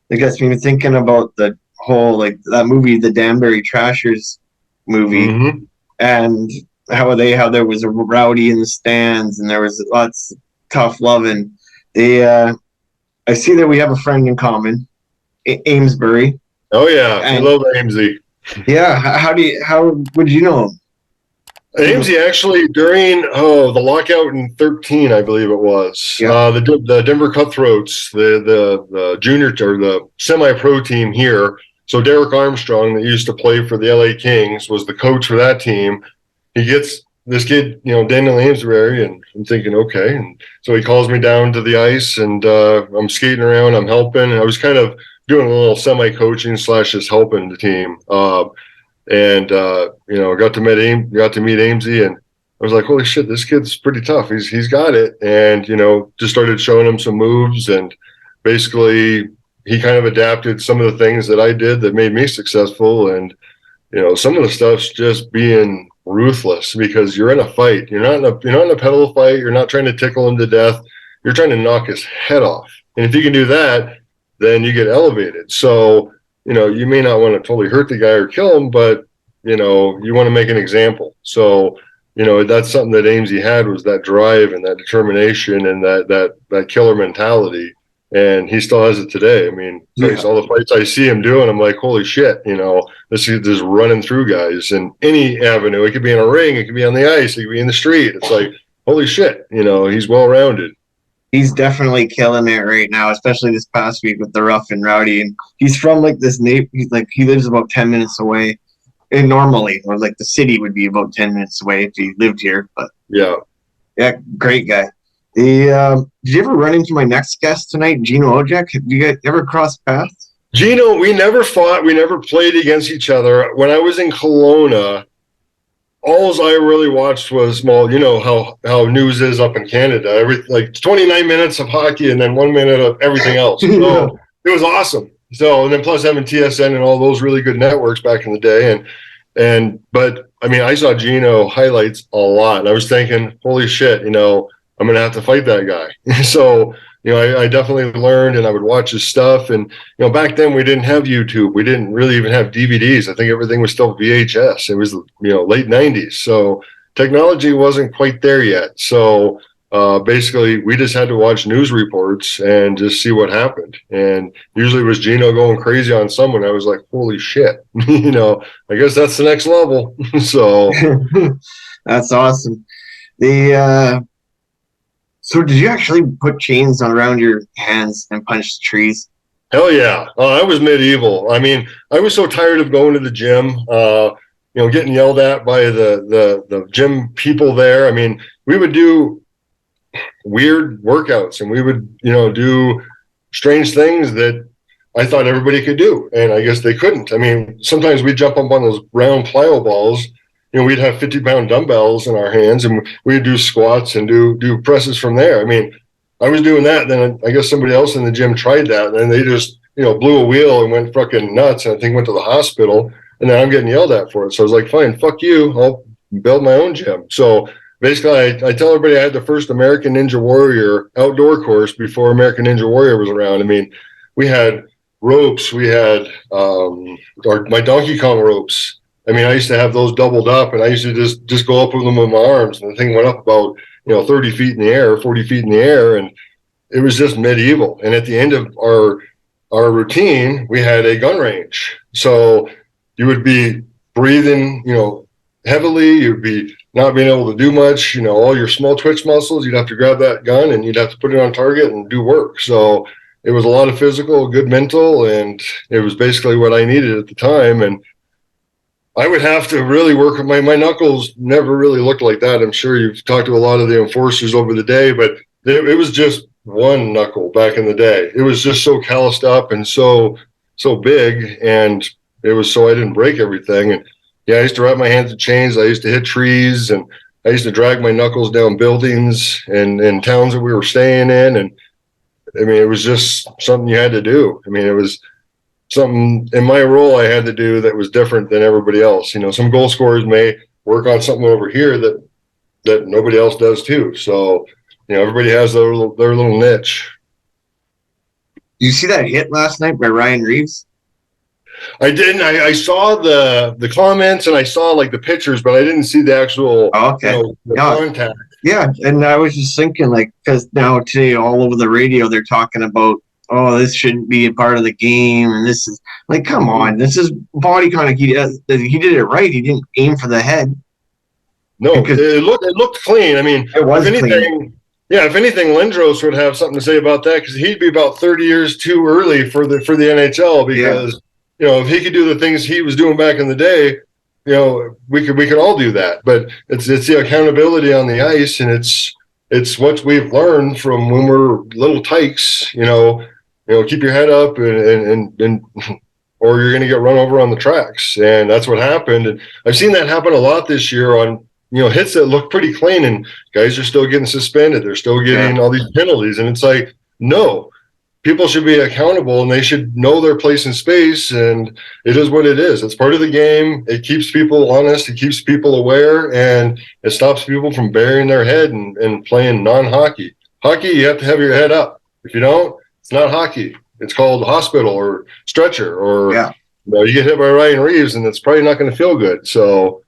It gets me thinking about the whole like that movie, the Danbury Trashers movie, Hmm. and how there was a rowdy in the stands and there was lots of tough loving. They I see that we have a friend in common, Amesbury, Oh yeah, we and love Amesy. yeah, how would you know him? Like, Amesy actually during the lockout in 13, I believe it was yeah, the Denver Cutthroats, the junior or the semi pro team here. So Derek Armstrong, that used to play for the LA Kings, was the coach for that team. He gets this kid, Daniel Amesbury, and I'm thinking, okay. And so he calls me down to the ice, and I'm skating around, I'm helping, and I was kind of doing a little semi coaching slash just helping the team. And got to meet Amesy, and I was like, holy shit, this kid's pretty tough. He's got it, and just started showing him some moves, and basically he kind of adapted some of the things that I did that made me successful, and some of the stuff's just being ruthless because you're in a fight. You're not in a pedal fight. You're not trying to tickle him to death. You're trying to knock his head off. And if you can do that, then you get elevated. So, you may not want to totally hurt the guy or kill him, but you want to make an example. So, that's something that Amesy had, was that drive and that determination and that killer mentality. And he still has it today. I mean, Christ, yeah. all the fights I see him doing, I'm like, holy shit, this is just running through guys in any avenue. It could be in a ring, it could be on the ice, it could be in the street. It's like, holy shit, he's well rounded. He's definitely killing it right now, especially this past week with the rough and rowdy. And he's from like this neighbor. He's like he lives about 10 minutes away. And normally, or like the city would be about 10 minutes away if he lived here. But Yeah. yeah, great guy. Did you ever run into my next guest tonight, Gino Ojek? Did you guys ever cross paths? Gino, we never fought. We never played against each other. When I was in Kelowna, all I really watched was, well, how news is up in Canada. Like 29 minutes of hockey and then 1 minute of everything else. Yeah. So it was awesome. So, and then plus having TSN and all those really good networks back in the day. But I mean, I saw Gino highlights a lot. And I was thinking, holy shit, I'm going to have to fight that guy. So, I definitely learned, and I would watch his stuff. And, back then we didn't have YouTube. We didn't really even have DVDs. I think everything was still VHS. It was, late 90s. So technology wasn't quite there yet. So, basically we just had to watch news reports and just see what happened. And usually it was Gino going crazy on someone. I was like, holy shit, I guess that's the next level. So That's awesome. The So did you actually put chains around your hands and punch trees? hell yeah. I was medieval. I mean, I was so tired of going to the gym, getting yelled at by the gym people there. I mean, we would do weird workouts and we would, do strange things that I thought everybody could do. And I guess they couldn't. I mean, sometimes we'd jump up on those round plyo balls. We'd have 50-pound dumbbells in our hands and we'd do squats and do presses from there. I mean, I was doing that. Then I guess somebody else in the gym tried that. And then they just, blew a wheel and went fucking nuts. And I think went to the hospital. And then I'm getting yelled at for it. So I was like, fine, fuck you. I'll build my own gym. So basically, I tell everybody I had the first American Ninja Warrior outdoor course before American Ninja Warrior was around. I mean, we had ropes. We had my Donkey Kong ropes. I mean, I used to have those doubled up, and I used to just go up with them with my arms, and the thing went up about 30 feet in the air, 40 feet in the air, and it was just medieval. And at the end of our routine, we had a gun range, so you would be breathing, heavily. You'd be not being able to do much. All your small twitch muscles. You'd have to grab that gun and you'd have to put it on target and do work. So it was a lot of physical, good mental, and it was basically what I needed at the time. And I would have to really work with my knuckles. Never really looked like that. I'm sure you've talked to a lot of the enforcers over the day, but it was just one knuckle back in the day. It was just so calloused up and so big, and it was so I didn't break everything. And yeah, I used to wrap my hands in chains. I used to hit trees, and I used to drag my knuckles down buildings and towns that we were staying in. And I mean, it was just something you had to do. I mean, it was something in my role I had to do that was different than everybody else. Some goal scorers may work on something over here that nobody else does too. So, everybody has their little niche. you see that hit last night by Ryan Reaves? I didn't. I saw the comments and I saw like the pictures, but I didn't see the actual, Oh, okay. the Yeah, contact. yeah. And I was just thinking, like, because now today all over the radio they're talking about, oh, this shouldn't be a part of the game, and this is like, come on, this is body contact. He did it right. He didn't aim for the head. No, Because it looked clean. I mean, it was if clean. anything, yeah, if anything, Lindros would have something to say about that because he'd be about 30 years too early for the NHL Yeah. because if he could do the things he was doing back in the day, we could all do that. But it's the accountability on the ice, and it's what we've learned from when we're little tykes. Keep your head up and or you're going to get run over on the tracks, and that's what happened. And I've seen that happen a lot this year on hits that look pretty clean, and guys are still getting suspended. They're still getting all these penalties, and it's like, no, people should be accountable and they should know their place in space. And it is what it is. It's part of the game. It keeps people honest. It keeps people aware, and it stops people from burying their head and playing non-hockey. Hockey, you have to have your head up. If you don't, it's not hockey. It's called hospital or stretcher, or you get hit by Ryan Reaves, and it's probably not going to feel good. So.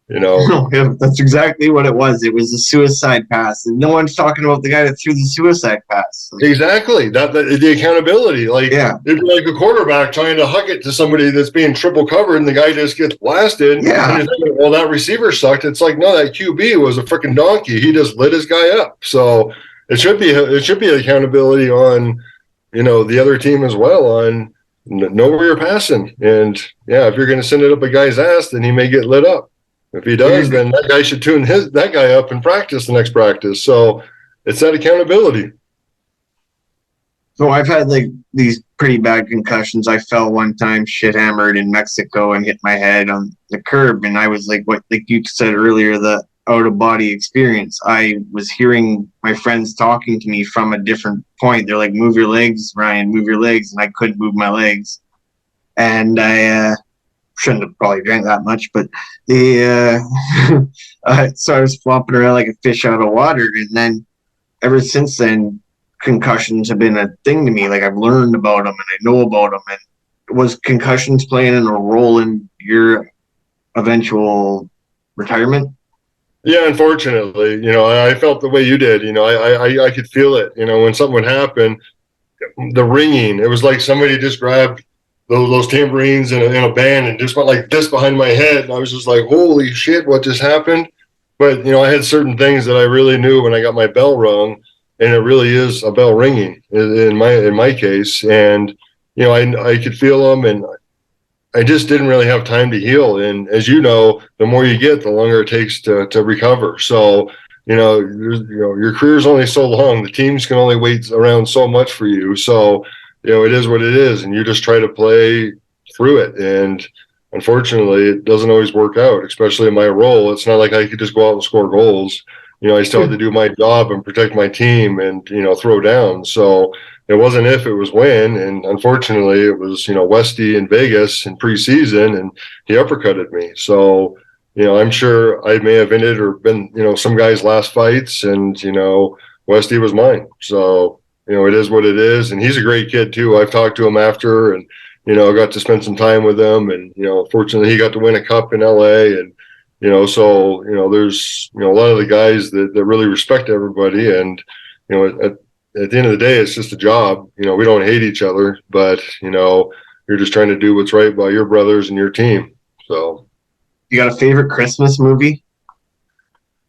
Yeah, that's exactly what it was. It was a suicide pass, and no one's talking about the guy that threw the suicide pass. Exactly. That the accountability. Like, it'd be like a quarterback trying to huck it to somebody that's being triple covered, and the guy just gets blasted. Yeah. And you're thinking, well, that receiver sucked. It's like, no, that QB was a freaking donkey. He just lit his guy up. So it should be accountability on, the other team as well, on know where you're passing. And if you're going to send it up a guy's ass, then he may get lit up. If he does, then that guy should tune that guy up and practice the next practice. So it's that accountability. So I've had like these pretty bad concussions. I fell one time, shit hammered in Mexico, and hit my head on the curb. And I was like you said earlier, the out of body experience. I was hearing my friends talking to me from a different point. They're like, "Move your legs, Ryan, move your legs," and I couldn't move my legs. And I shouldn't have probably drank that much, but so I was flopping around like a fish out of water. And then ever since then, concussions have been a thing to me. Like, I've learned about them and I know about them. And was concussions playing a role in your eventual retirement? Yeah, unfortunately, I felt the way you did. I could feel it. When something would happen, the ringing. It was like somebody just grabbed those tambourines in a band and just went like this behind my head. And I was just like, holy shit, what just happened? But, I had certain things that I really knew when I got my bell rung, and it really is a bell ringing in my case. And, I could feel them, and I just didn't really have time to heal. And as you know, the more you get, the longer it takes to recover. So, your career's only so long. The teams can only wait around so much for you. So, it is what it is, and you just try to play through it. And unfortunately, it doesn't always work out, especially in my role. It's not like I could just go out and score goals. I still had to do my job and protect my team and, throw down. So it wasn't if, it was when. And unfortunately, it was, Westy in Vegas in preseason, and he uppercutted me. So, I'm sure I may have ended or been, some guys' last fights, and, Westy was mine. So, it is what it is. And he's a great kid too. I've talked to him after, and, I got to spend some time with him, and, fortunately he got to win a cup in LA. And, so, there's, a lot of the guys that really respect everybody. And, at the end of the day, it's just a job. We don't hate each other, but, you're just trying to do what's right by your brothers and your team. So. You got a favorite Christmas movie?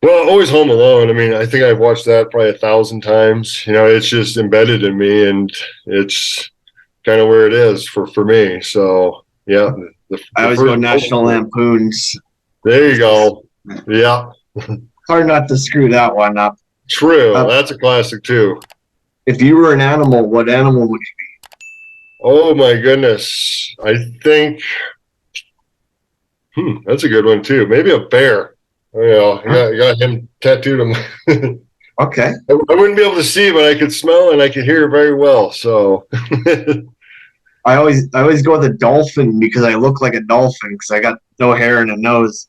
Well, always Home Alone. I mean, I think I've watched that probably 1,000 times. It's just embedded in me, and it's kind of where it is for me. So, yeah. I always go National Lampoons. There you go. Yeah. Hard not to screw that one up. True. That's a classic too. If you were an animal, what animal would you be? Oh my goodness. I think that's a good one too. Maybe a bear. I got him tattooed on my Okay. I wouldn't be able to see, but I could smell and I could hear very well. So I always go with a dolphin because I look like a dolphin because I got no hair and a nose.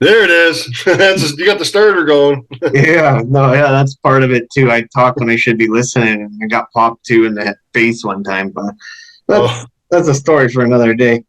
There it is. You got the starter going. Yeah, no, yeah, that's part of it too. I talk when I should be listening, and I got popped too in the face one time, but Oh. that's a story for another day.